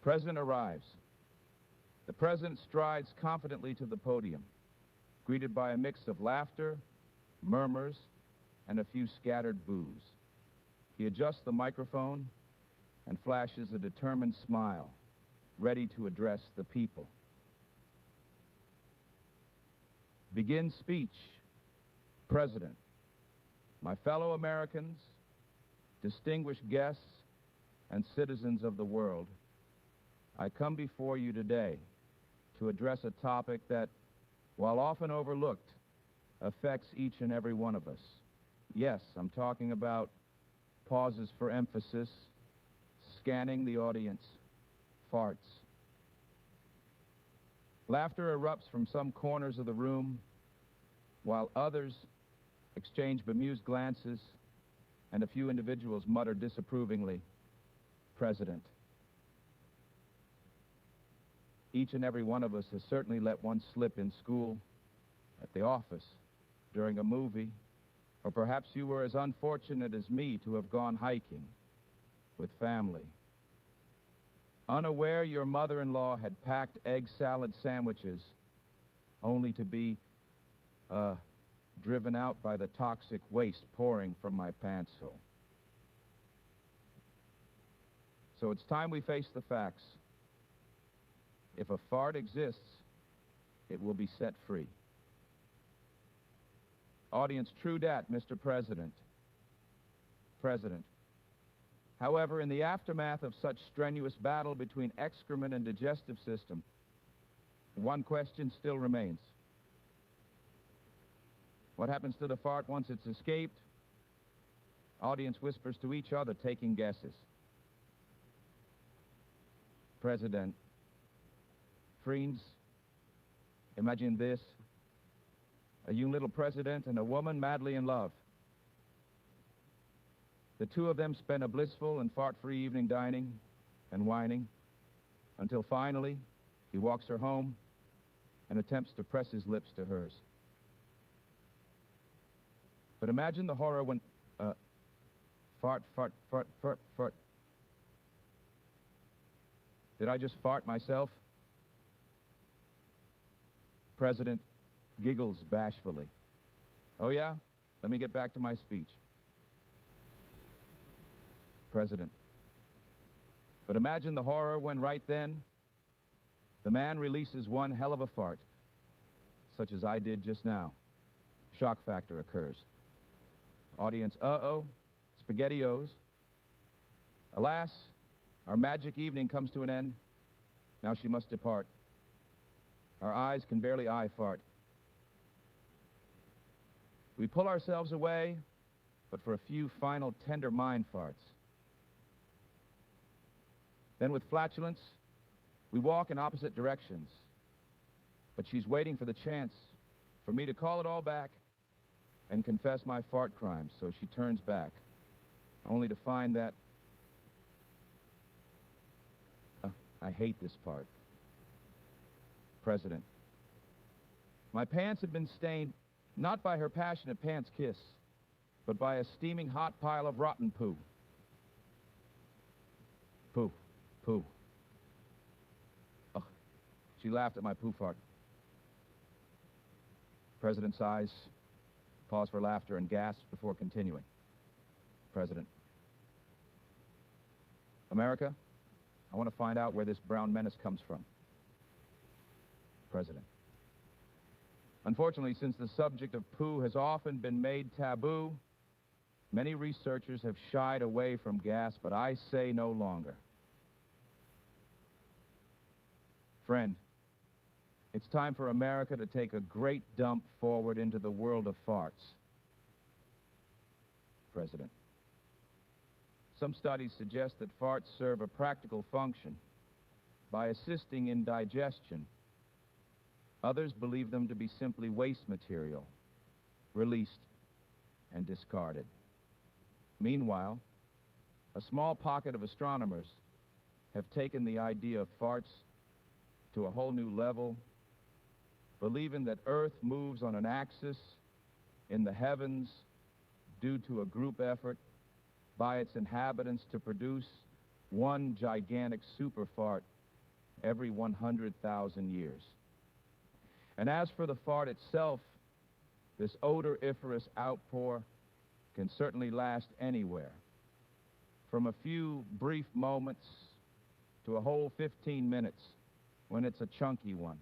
President arrives. The president strides confidently to the podium, greeted by a mix of laughter, murmurs, and a few scattered boos. He adjusts the microphone and flashes a determined smile, ready to address the people. Begin speech. President, my fellow Americans, distinguished guests, and citizens of the world, I come before you today to address a topic that, while often overlooked, affects each and every one of us. Yes, I'm talking about pauses for emphasis, scanning the audience, farts. Laughter erupts from some corners of the room, while others exchange bemused glances, and a few individuals mutter disapprovingly, "President." Each and every one of us has certainly let one slip in school, at the office, during a movie, or perhaps you were as unfortunate as me to have gone hiking with family. Unaware your mother-in-law had packed egg salad sandwiches only to be driven out by the toxic waste pouring from my pantshole. So it's time we face the facts. If a fart exists, it will be set free. Audience, true dat, Mr. President. President. However, in the aftermath of such strenuous battle between excrement and digestive system, one question still remains. What happens to the fart once it's escaped? Audience whispers to each other, taking guesses. President. Friends, imagine this. A young little president and a woman madly in love. The two of them spend a blissful and fart-free evening dining and whining until finally he walks her home and attempts to press his lips to hers. But imagine the horror when... fart. Did I just fart myself? President giggles bashfully. Oh, yeah? Let me get back to my speech. President. But imagine the horror when right then, the man releases one hell of a fart, such as I did just now. Shock factor occurs. Audience, uh-oh, SpaghettiOs. Alas, our magic evening comes to an end. Now she must depart. Our eyes can barely eye fart. We pull ourselves away, but for a few final tender mind farts. Then with flatulence, we walk in opposite directions. But she's waiting for the chance for me to call it all back and confess my fart crimes, so she turns back, only to find that... I hate this part. President. My pants had been stained not by her passionate pants kiss, but by a steaming hot pile of rotten poo. Poo. Ugh. She laughed at my poo fart. President sighs, pause for laughter, and gasps before continuing. President. America, I want to find out where this brown menace comes from. President. Unfortunately, since the subject of poo has often been made taboo, many researchers have shied away from gas, but I say no longer. Friend, it's time for America to take a great dump forward into the world of farts. President. Some studies suggest that farts serve a practical function by assisting in digestion. Others believe them to be simply waste material, released and discarded. Meanwhile, a small pocket of astronomers have taken the idea of farts to a whole new level, believing that Earth moves on an axis in the heavens due to a group effort by its inhabitants to produce one gigantic super fart every 100,000 years. And as for the fart itself, this odoriferous outpour can certainly last anywhere, from a few brief moments to a whole 15 minutes when it's a chunky one.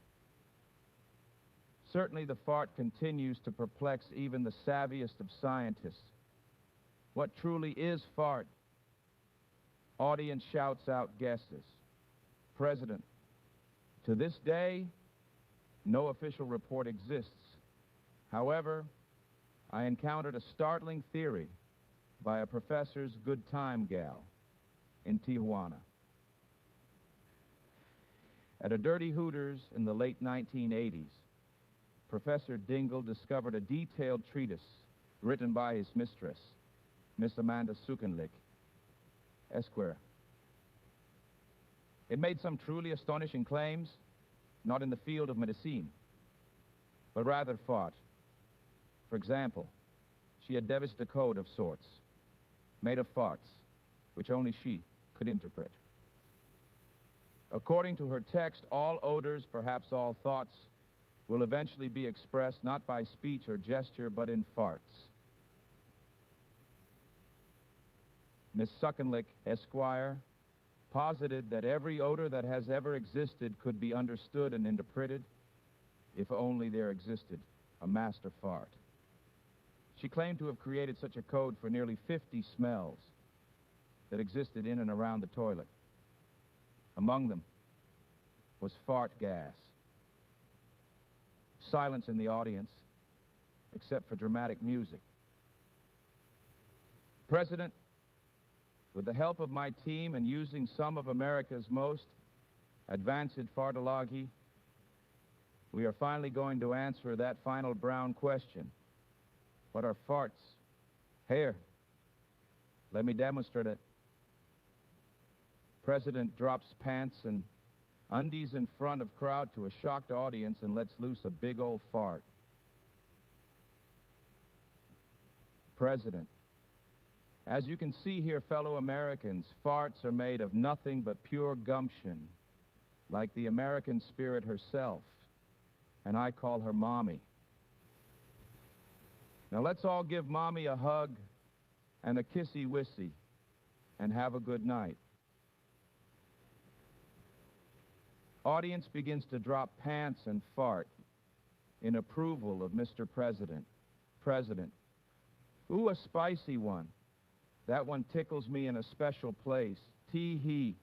Certainly the fart continues to perplex even the savviest of scientists. What truly is fart? Audience shouts out guesses. President, to this day, no official report exists. However, I encountered a startling theory by a professor's good time gal in Tijuana. At a dirty Hooters in the late 1980s, Professor Dingle discovered a detailed treatise written by his mistress, Miss Amanda Sukenlick, Esquire. It made some truly astonishing claims, not in the field of medicine, but rather fart. For example, she had devised a code of sorts, made of farts, which only she could interpret. According to her text, all odors, perhaps all thoughts, will eventually be expressed not by speech or gesture, but in farts. Miss Sukenlick, Esquire, posited that every odor that has ever existed could be understood and interpreted if only there existed a master fart. She claimed to have created such a code for nearly 50 smells that existed in and around the toilet. Among them was fart gas. Silence in the audience, except for dramatic music. President, with the help of my team and using some of America's most advanced fartology, we are finally going to answer that final brown question. What are farts? Here, let me demonstrate it. President drops pants and undies in front of crowd to a shocked audience and lets loose a big old fart. President, as you can see here, fellow Americans, farts are made of nothing but pure gumption, like the American spirit herself, and I call her Mommy. Now let's all give Mommy a hug and a kissy-wissy and have a good night. Audience begins to drop pants and fart in approval of Mr. President. President, ooh, a spicy one. That one tickles me in a special place. Tee-hee.